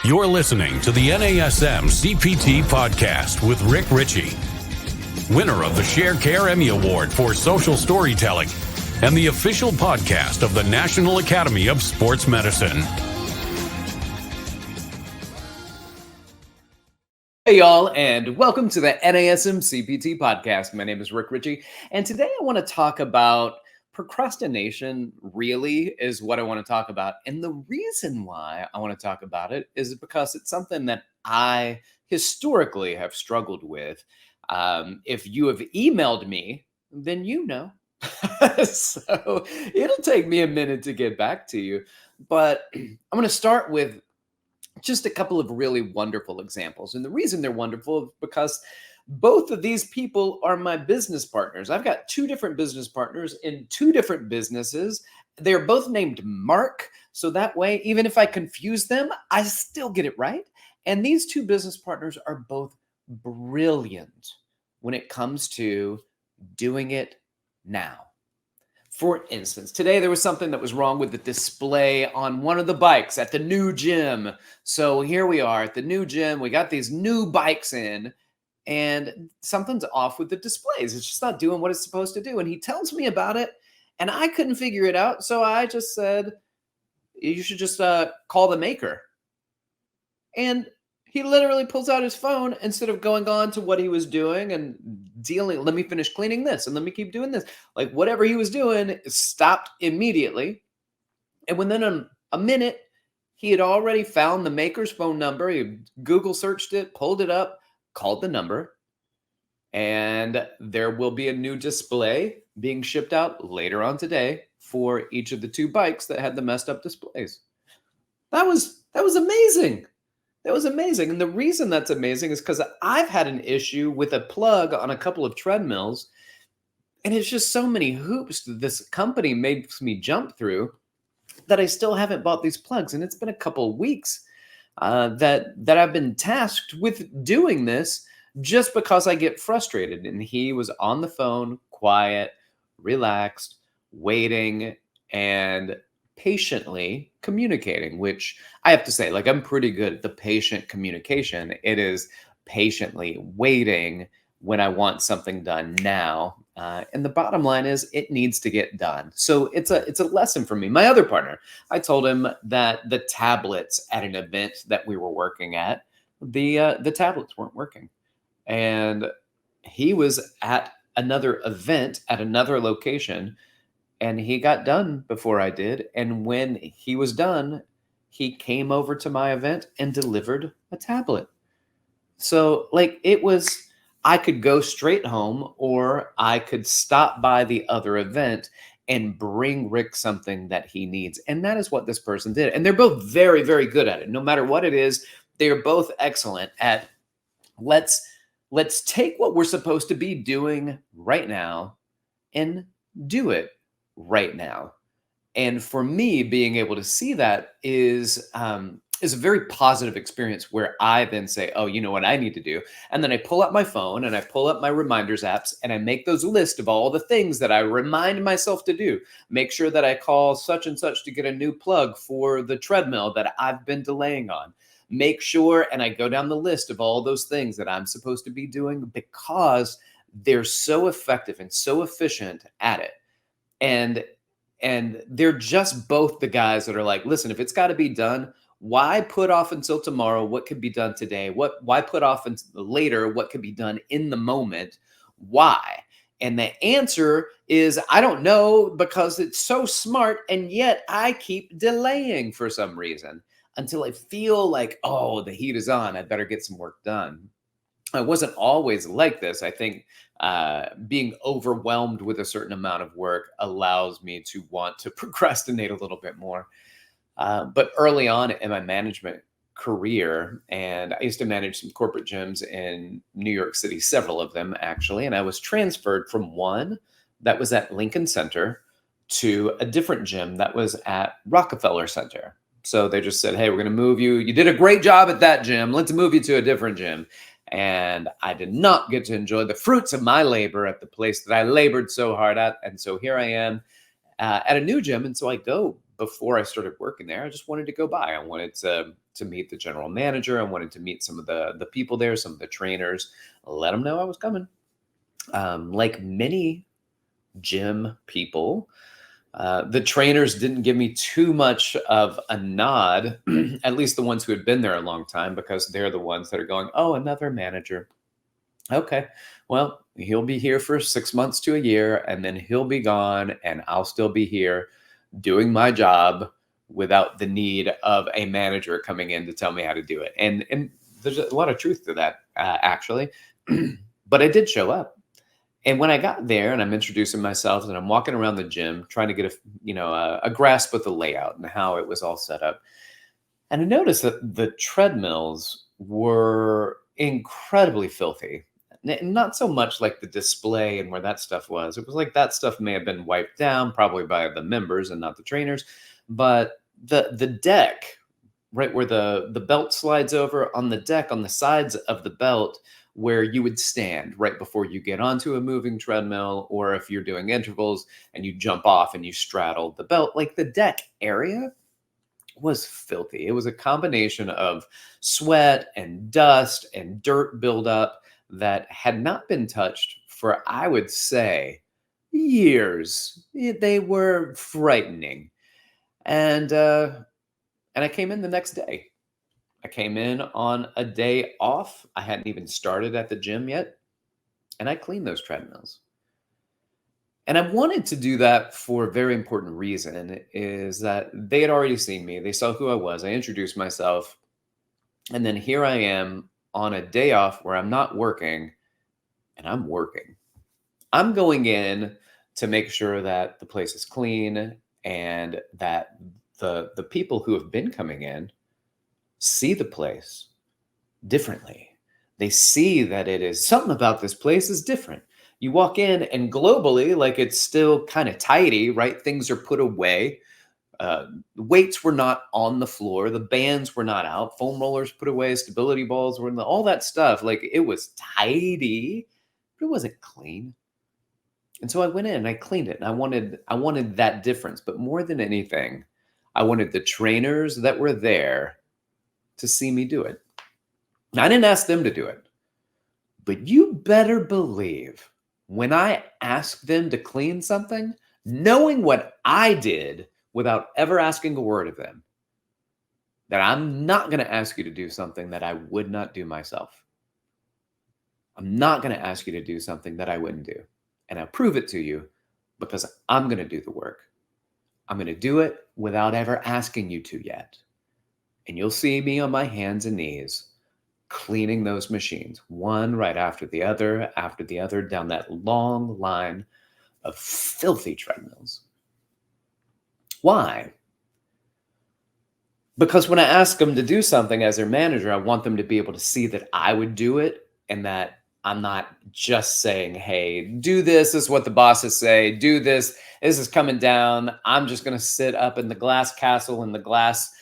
You're listening to the NASM-CPT Podcast with Richey, winner of the Share Care Emmy Award for Social Storytelling and the official podcast of the National Academy of Sports Medicine. Hey y'all, and welcome to the NASM-CPT Podcast. My name is Richey, and today I want to talk about procrastination. Really is what I want to talk about. And the reason why I want to talk about it is because it's something that I historically have struggled with. If you have emailed me, then you know. So it'll take me a minute to get back to you. But I'm going to start with just a couple of really wonderful examples. And the reason they're wonderful is because both of these people are my business partners. I've got two different business partners in two different businesses. They're both named Mark. So that way, even if I confuse them, I still get it right. And these two business partners are both brilliant when it comes to doing it now. For instance, today there was something that was wrong with the display on one of the bikes at the new gym. So here we are at the new gym. We got these new bikes in, and something's off with the displays. It's just not doing what it's supposed to do. And he tells me about it, and I couldn't figure it out. So I just said, you should just call the maker. And he literally pulls out his phone instead of going on to what he was doing and dealing. Let me finish cleaning this and let me keep doing this. Like whatever he was doing stopped immediately. And within a minute, he had already found the maker's phone number. He Google searched it, pulled it up, called the number, and there will be a new display being shipped out later on today for each of the two bikes that had the messed up displays. That was amazing. That was amazing. And the reason that's amazing is because I've had an issue with a plug on a couple of treadmills, and it's just so many hoops that this company makes me jump through that I still haven't bought these plugs. And it's been a couple of weeks that I've been tasked with doing this just because I get frustrated. And he was on the phone, quiet, relaxed, waiting, and patiently communicating, which I have to say, like, I'm pretty good at the patient communication. It is patiently waiting when I want something done now. And the bottom line is it needs to get done. So it's a lesson for me. My other partner, I told him that the tablets at an event that we were working at, the tablets weren't working. And he was at another event at another location, and he got done before I did. And when he was done, he came over to my event and delivered a tablet. So like I could go straight home, or I could stop by the other event and bring Rick something that he needs. And that is what this person did. And they're both very, very good at it. No matter what it is, they are both excellent at let's take what we're supposed to be doing right now and do it right now. And for me, being able to see that is a very positive experience, where I then say, oh, you know what I need to do? And then I pull up my phone and I pull up my reminders apps and I make those lists of all the things that I remind myself to do. Make sure that I call such and such to get a new plug for the treadmill that I've been delaying on. Make sure, and I go down the list of all those things that I'm supposed to be doing, because they're so effective and so efficient at it. And they're just both the guys that are like, listen, if it's got to be done, why put off until tomorrow what could be done today? Why put off until later what could be done in the moment? Why? And the answer is, I don't know, because it's so smart, and yet I keep delaying for some reason until I feel like, oh, the heat is on. I better get some work done. I wasn't always like this. I think being overwhelmed with a certain amount of work allows me to want to procrastinate a little bit more. But early on in my management career, and I used to manage some corporate gyms in New York City, several of them actually, and I was transferred from one that was at Lincoln Center to a different gym that was at Rockefeller Center. So they just said, hey, we're going to move you. You did a great job at that gym. Let's move you to a different gym. And I did not get to enjoy the fruits of my labor at the place that I labored so hard at. And so here I am at a new gym. And so I go before I started working there, I just wanted to go by. I wanted to meet the general manager. I wanted to meet some of the people there, some of the trainers, let them know I was coming. Like many gym people, the trainers didn't give me too much of a nod, at least the ones who had been there a long time, because they're the ones that are going, oh, another manager. Okay, well, he'll be here for 6 months to a year, and then he'll be gone, and I'll still be here doing my job without the need of a manager coming in to tell me how to do it. And there's a lot of truth to that, actually. But I did show up. And when I got there and I'm introducing myself and I'm walking around the gym trying to get a grasp of the layout and how it was all set up, and I noticed that the treadmills were incredibly filthy. Not so much like the display and where that stuff was. It was like that stuff may have been wiped down, probably by the members and not the trainers. But the deck, right where the belt slides over, on the deck, on the sides of the belt, where you would stand right before you get onto a moving treadmill, or if you're doing intervals and you jump off and you straddle the belt, like the deck area was filthy. It was a combination of sweat and dust and dirt buildup that had not been touched for, I would say, years. They were frightening. And I came in the next day. I came in on a day off. I hadn't even started at the gym yet. And I cleaned those treadmills. And I wanted to do that for a very important reason, is that they had already seen me. They saw who I was. I introduced myself. And then here I am on a day off where I'm not working, and I'm working. I'm going in to make sure that the place is clean and that the people who have been coming in see the place differently. They see that it is something about this place is different. You walk in and globally, like, it's still kind of tidy, right? Things are put away. Weights were not on the floor. The bands were not out. Foam rollers put away. Stability balls were in all that stuff. Like, it was tidy, but it wasn't clean. And so I went in and I cleaned it. And I wanted that difference. But more than anything, I wanted the trainers that were there to see me do it. And I didn't ask them to do it. But you better believe when I asked them to clean something, knowing what I did without ever asking a word of them, that I'm not going to ask you to do something that I would not do myself. I'm not going to ask you to do something that I wouldn't do. And I'll prove it to you because I'm going to do the work. I'm going to do it without ever asking you to yet. And you'll see me on my hands and knees cleaning those machines, one right after the other, down that long line of filthy treadmills. Why? Because when I ask them to do something as their manager, I want them to be able to see that I would do it, and that I'm not just saying, hey, do this. This is what the bosses say. Do this. This is coming down. I'm just going to sit up in the glass castle, in the glass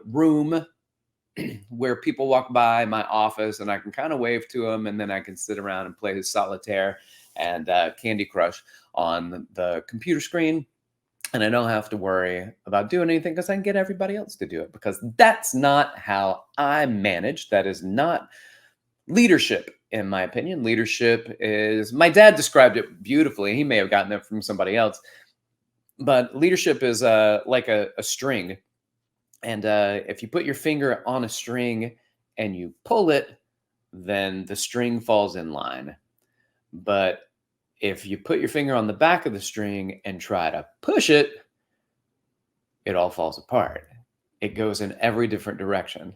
room where people walk by my office, and I can kind of wave to them, and then I can sit around and play solitaire and Candy Crush on the computer screen. And I don't have to worry about doing anything because I can get everybody else to do it, because that's not how I manage. That is not leadership, in my opinion. Leadership is, my dad described it beautifully. He may have gotten it from somebody else, but leadership is like a string. And if you put your finger on a string and you pull it, then the string falls in line. But if you put your finger on the back of the string and try to push it, it all falls apart. It goes in every different direction.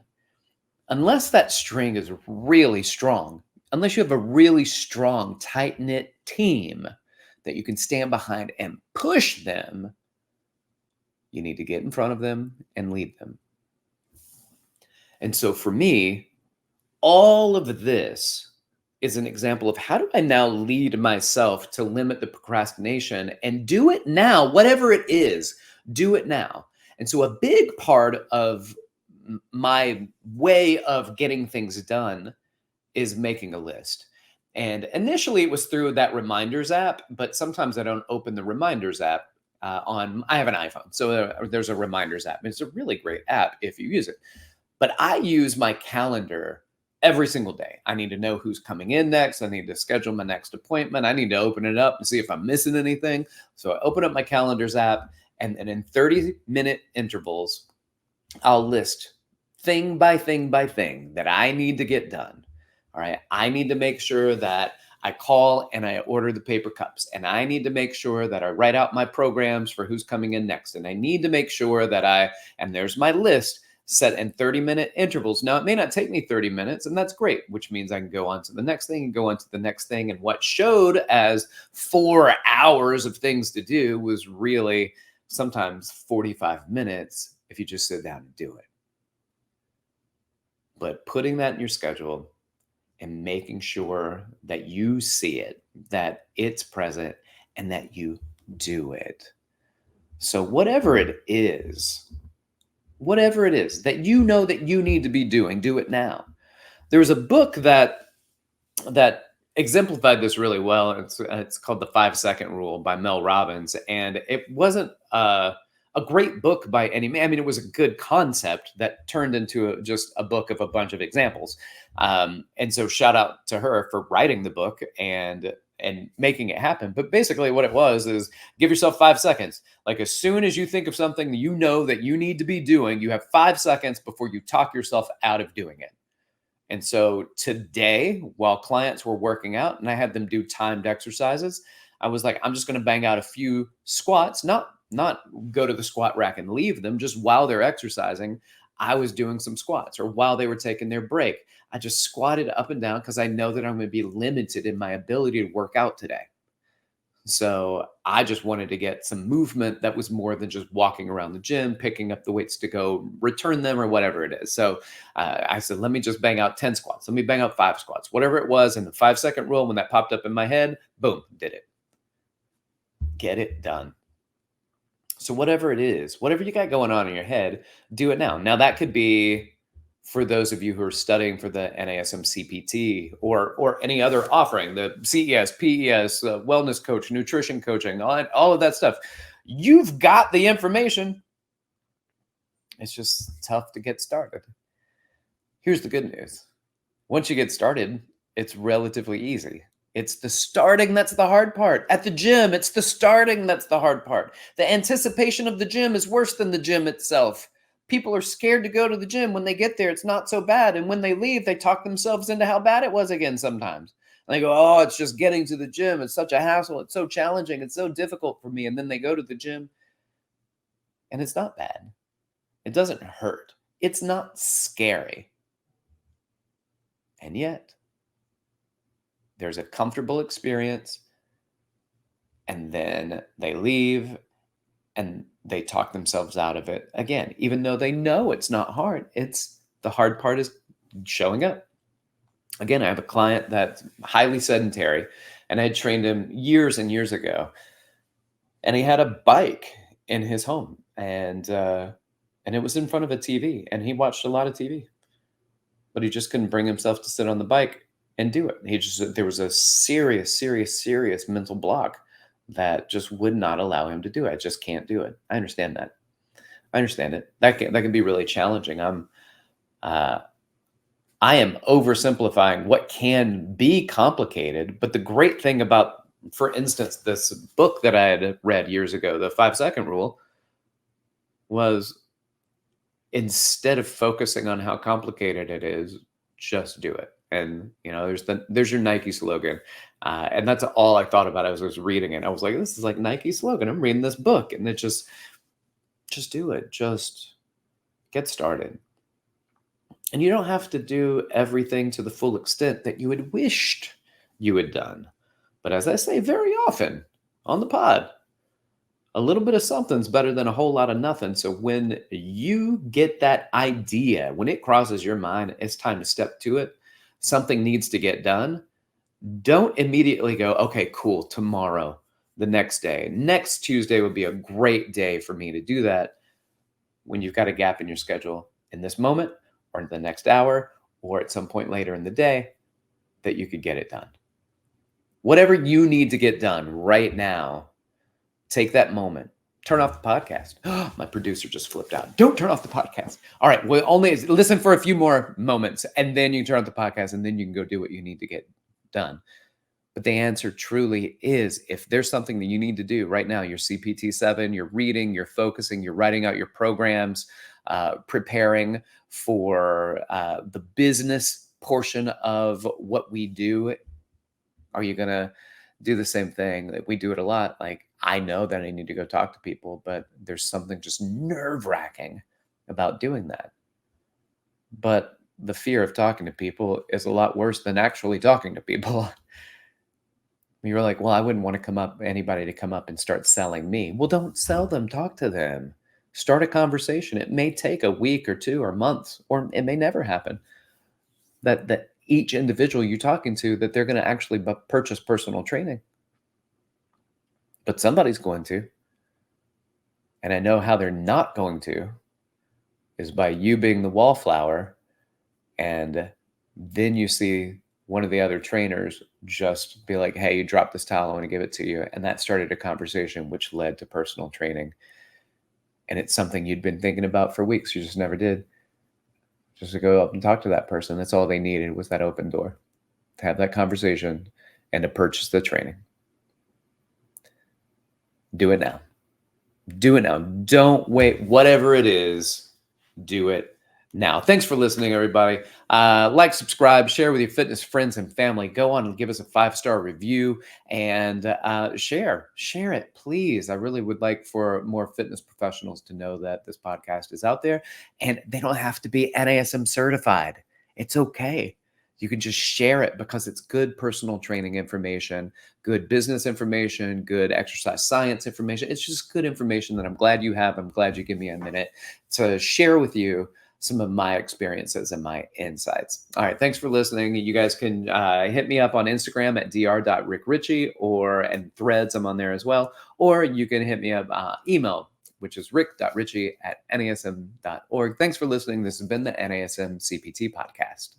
Unless that string is really strong, unless you have a really strong, tight-knit team that you can stand behind and push them, you need to get in front of them and lead them. And so for me, all of this is an example of how do I now lead myself to limit the procrastination and do it now, whatever it is, do it now. And so a big part of my way of getting things done is making a list. And initially it was through that reminders app, but sometimes I don't open the reminders app I have an iPhone, so there's a reminders app. It's a really great app if you use it. But I use my calendar every single day. I need to know who's coming in next. I need to schedule my next appointment. I need to open it up and see if I'm missing anything. So I open up my calendars app, and then in 30-minute intervals, I'll list thing by thing by thing that I need to get done. All right. I need to make sure that I call and I order the paper cups, and I need to make sure that I write out my programs for who's coming in next. And I need to make sure that and there's my list set in 30-minute intervals. Now, it may not take me 30 minutes, and that's great, which means I can go on to the next thing and go on to the next thing. And what showed as 4 hours of things to do was really sometimes 45 minutes if you just sit down and do it. But putting that in your schedule and making sure that you see it, that it's present, and that you do it. So whatever it is that you know that you need to be doing, do it now. There was a book that exemplified this really well. It's called The 5-Second Rule by Mel Robbins. And it wasn't a great book by any means. I mean, it was a good concept that turned into just a book of a bunch of examples. And so shout out to her for writing the book and making it happen. But basically what it was is give yourself 5 seconds. Like as soon as you think of something you know that you need to be doing, you have 5 seconds before you talk yourself out of doing it. And so today, while clients were working out and I had them do timed exercises, I was like, I'm just going to bang out a few squats, not go to the squat rack and leave them. Just while they're exercising, I was doing some squats, or while they were taking their break, I just squatted up and down because I know that I'm going to be limited in my ability to work out today. So I just wanted to get some movement that was more than just walking around the gym, picking up the weights to go return them or whatever it is. So I said, let me just bang out 10 squats. Let me bang out 5 squats, whatever it was. And the 5-second rule, when that popped up in my head, boom, did it. Get it done. So whatever it is, whatever you got going on in your head, do it now. Now that could be for those of you who are studying for the NASM-CPT or any other offering, the CES, PES, wellness coach, nutrition coaching, all of that stuff. You've got the information. It's just tough to get started. Here's the good news. Once you get started, it's relatively easy. It's the starting that's the hard part. At the gym, it's the starting that's the hard part. The anticipation of the gym is worse than the gym itself. People are scared to go to the gym. When they get there, it's not so bad. And when they leave, they talk themselves into how bad it was again sometimes. And they go, oh, it's just getting to the gym. It's such a hassle. It's so challenging. It's so difficult for me. And then they go to the gym and it's not bad. It doesn't hurt. It's not scary. And yet, there's a comfortable experience, and then they leave and they talk themselves out of it again, even though they know it's not hard. It's the hard part is showing up. Again, I have a client that's highly sedentary, and I had trained him years and years ago, and he had a bike in his home, and it was in front of a TV, and he watched a lot of TV, but he just couldn't bring himself to sit on the bike and do it. There was a serious mental block that just would not allow him to do it. I just can't do it. I understand that. I understand it. That can be really challenging. I am oversimplifying what can be complicated, but the great thing about, for instance, this book that I had read years ago, the 5-second rule, was instead of focusing on how complicated it is, just do it. And there's your Nike slogan, and that's all I thought about as I was reading it. I was like, this is like Nike's slogan. I'm reading this book, and it just do it. Just get started. And you don't have to do everything to the full extent that you had wished you had done. But as I say very often on the pod, a little bit of something's better than a whole lot of nothing. So when you get that idea, when it crosses your mind, it's time to step to it. Something needs to get done. Don't immediately go, okay, cool, tomorrow, the next day. Next Tuesday would be a great day for me to do that, when you've got a gap in your schedule in this moment or in the next hour or at some point later in the day that you could get it done. Whatever you need to get done right now, take that moment turn off the podcast. My producer just flipped out. Don't turn off the podcast. All right, well, only listen for a few more moments, and then you can turn off the podcast, and then you can go do what you need to get done. But the answer truly is, if there's something that you need to do right now, you're CPT 7, you're reading, you're focusing, you're writing out your programs, preparing for the business portion of what we do, are you going to do the same thing? That we do it a lot. Like, I know that I need to go talk to people, but there's something just nerve-wracking about doing that. But the fear of talking to people is a lot worse than actually talking to people. You're like, well, I wouldn't want anybody to come up and start selling me. Well, don't sell them. Talk to them. Start a conversation. It may take a week or 2 or months, or it may never happen. That each individual you're talking to, that they're going to actually purchase personal training. But somebody's going to. And I know how they're not going to is by you being the wallflower, and then you see one of the other trainers just be like, hey, you dropped this towel, I want to give it to you. And that started a conversation which led to personal training. And it's something you'd been thinking about for weeks. You just never did. Just to go up and talk to that person. That's all they needed, was that open door to have that conversation and to purchase the training. Do it now. Do it now. Don't wait. Whatever it is, do it now. Thanks for listening, everybody. Like, subscribe, share with your fitness friends and family. Go on and give us a 5-star review, and share it, please. I really would like for more fitness professionals to know that this podcast is out there, and they don't have to be NASM certified. It's okay. You can just share it because it's good personal training information, good business information, good exercise science information. It's just good information that I'm glad you have. I'm glad you give me a minute to share with you some of my experiences and my insights. All right. Thanks for listening. You guys can hit me up on Instagram at dr.rickrichy, and Threads. I'm on there as well. Or you can hit me up email, which is rick.richey@nasm.org. Thanks for listening. This has been the NASM-CPT Podcast.